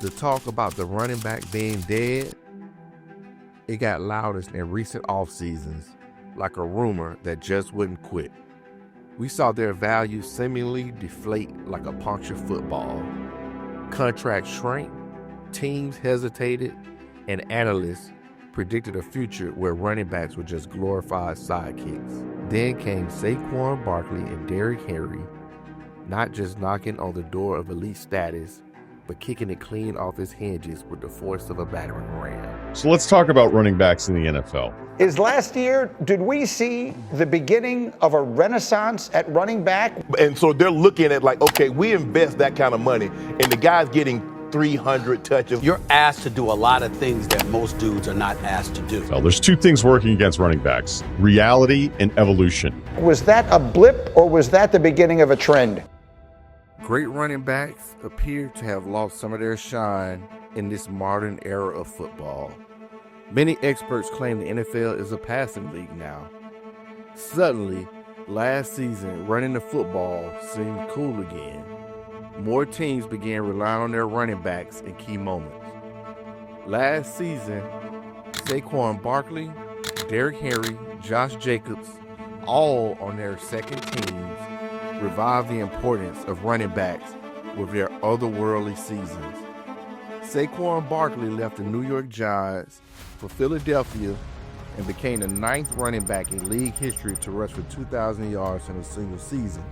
The talk about the running back being dead, it got loudest in recent off seasons, like a rumor that just wouldn't quit. We saw their value seemingly deflate like a punctured football. Contracts shrank, teams hesitated, and analysts predicted a future where running backs were just glorified sidekicks. Then came Saquon Barkley and Derrick Henry, not just knocking on the door of elite status, but kicking it clean off its hinges with the force of a battering ram. So let's talk about running backs in the NFL. Is last year, did we see the beginning of a renaissance at running back? And so they're looking at like, okay, we invest that kind of money, and the guy's getting 300 touches. You're asked to do a lot of things that most dudes are not asked to do. Well, there's two things working against running backs: reality and evolution. Was that a blip or was that the beginning of a trend? Great running backs appear to have lost some of their shine in this modern era of football. Many experts claim the NFL is a passing league now. Suddenly, last season, running the football seemed cool again. More teams began relying on their running backs in key moments. Last season, Saquon Barkley, Derrick Henry, Josh Jacobs, all on their second teams, revived the importance of running backs with their otherworldly seasons. Saquon Barkley left the New York Giants for Philadelphia and became the 9th running back in league history to rush for 2,000 yards in a single season.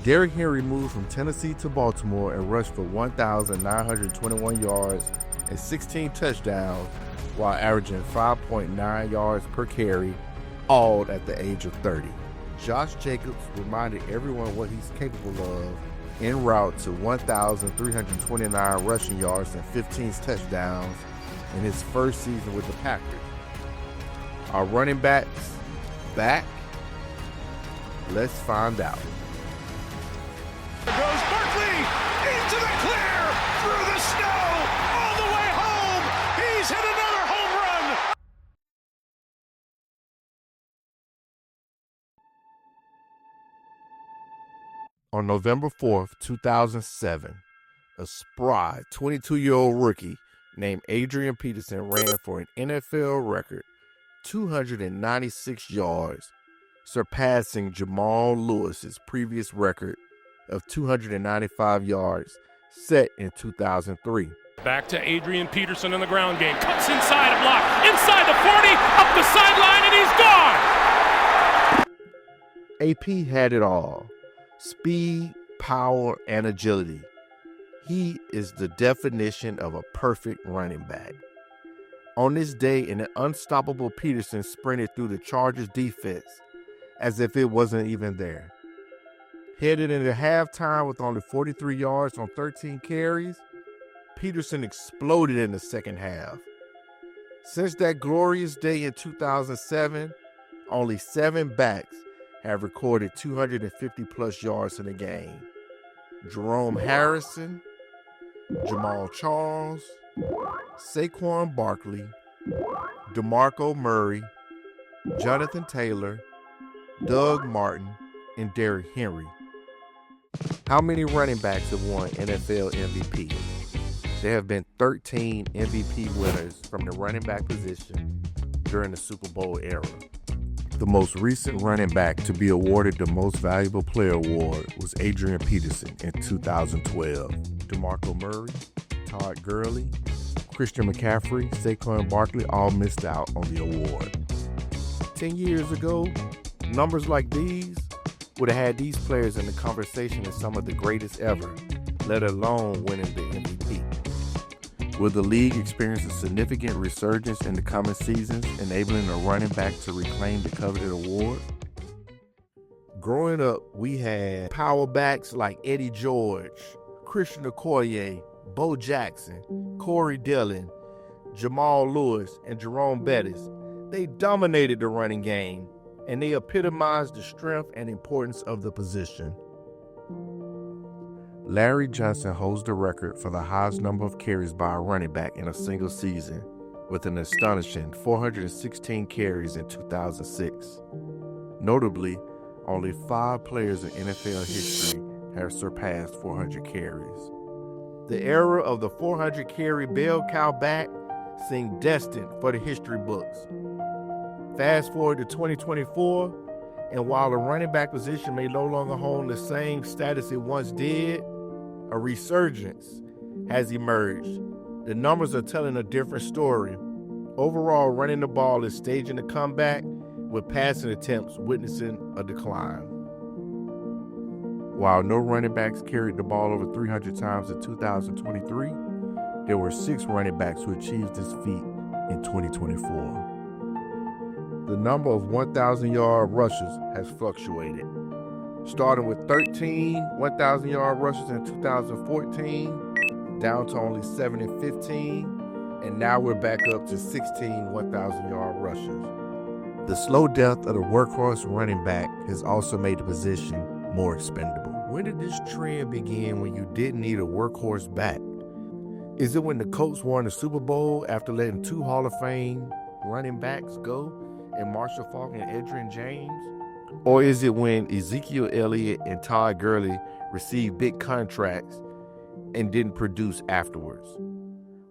Derrick Henry moved from Tennessee to Baltimore and rushed for 1,921 yards and 16 touchdowns while averaging 5.9 yards per carry, all at the age of 30. Josh Jacobs reminded everyone what he's capable of en route to 1,329 rushing yards and 15 touchdowns in his first season with the Packers. Are running backs back? Let's find out. There goes Barkley into the clear, through the snow, all the way home. He's hit another home run. On November 4th, 2007, a spry 22-year-old rookie named Adrian Peterson ran for an NFL record 296 yards, surpassing Jamal Lewis's previous record of 295 yards set in 2003. Back to Adrian Peterson in the ground game. Cuts inside a block. Inside the 40, up the sideline, and he's gone. AP had it all: speed, power, and agility. He is the definition of a perfect running back. On this day, an unstoppable Peterson sprinted through the Chargers' defense as if it wasn't even there. Headed into halftime with only 43 yards on 13 carries, Peterson exploded in the second half. Since that glorious day in 2007, only 7 backs have recorded 250-plus yards in a game. Jerome Harrison, Jamal Charles, Saquon Barkley, DeMarco Murray, Jonathan Taylor, Doug Martin, and Derrick Henry. How many running backs have won NFL MVP? There have been 13 MVP winners from the running back position during the Super Bowl era. The most recent running back to be awarded the Most Valuable Player award was Adrian Peterson in 2012. DeMarco Murray, Todd Gurley, Christian McCaffrey, Saquon Barkley all missed out on the award. 10 years ago, numbers like these would have had these players in the conversation as some of the greatest ever, let alone winning the MVP. Will the league experience a significant resurgence in the coming seasons, enabling a running back to reclaim the coveted award? Growing up, we had power backs like Eddie George, Christian Okoye, Bo Jackson, Corey Dillon, Jamal Lewis, and Jerome Bettis. They dominated the running game, and they epitomized the strength and importance of the position. Larry Johnson holds the record for the highest number of carries by a running back in a single season, with an astonishing 416 carries in 2006. Notably, only 5 players in NFL history have surpassed 400 carries. The era of the 400-carry bell cow back seemed destined for the history books. Fast forward to 2024, and while the running back position may no longer hold the same status it once did, a resurgence has emerged. The numbers are telling a different story. Overall, running the ball is staging a comeback, with passing attempts witnessing a decline. While no running backs carried the ball over 300 times in 2023, there were 6 running backs who achieved this feat in 2024. The number of 1,000-yard rushes has fluctuated, starting with 13 1,000-yard rushes in 2014, down to only 7 in 15, and now we're back up to 16 1,000-yard rushes. The slow death of the workhorse running back has also made the position more expendable. When did this trend begin when you didn't need a workhorse back? Is it when the Colts won the Super Bowl after letting 2 Hall of Fame running backs go, and Marshall Faulk and Edgerrin James? Or is it when Ezekiel Elliott and Todd Gurley received big contracts and didn't produce afterwards?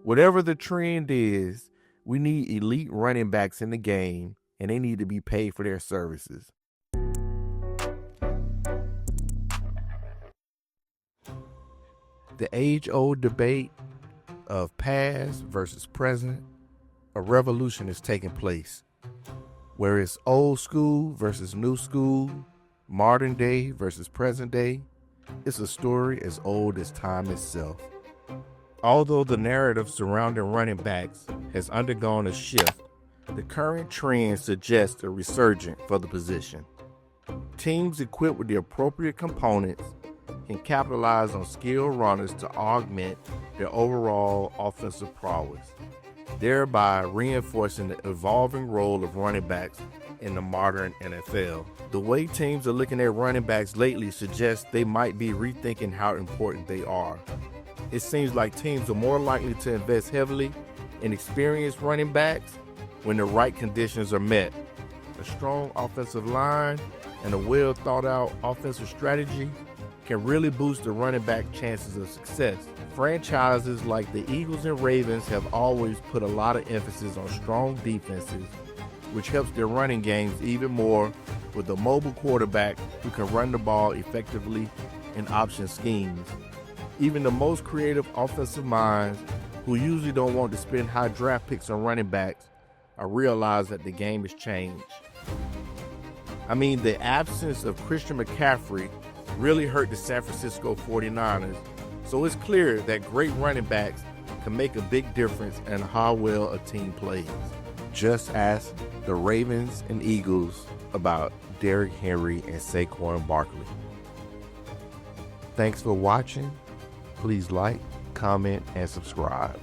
Whatever the trend is, we need elite running backs in the game, and they need to be paid for their services. The age-old debate of past versus present, a revolution is taking place, where it's old school versus new school, modern day versus present day. It's a story as old as time itself. Although the narrative surrounding running backs has undergone a shift, the current trend suggests a resurgence for the position. Teams equipped with the appropriate components can capitalize on skilled runners to augment their overall offensive prowess, thereby reinforcing the evolving role of running backs in the modern NFL. The way teams are looking at running backs lately suggests they might be rethinking how important they are. It seems like teams are more likely to invest heavily in experienced running backs when the right conditions are met. A strong offensive line and a well thought out offensive strategy can really boost the running back chances of success. Franchises like the Eagles and Ravens have always put a lot of emphasis on strong defenses, which helps their running games even more with a mobile quarterback who can run the ball effectively in option schemes. Even the most creative offensive minds, who usually don't want to spend high draft picks on running backs, realize that the game has changed. The absence of Christian McCaffrey really hurt the San Francisco 49ers, so it's clear that great running backs can make a big difference in how well a team plays. Just ask the Ravens and Eagles about Derrick Henry and Saquon Barkley. Thanks for watching. Please like, comment, and subscribe.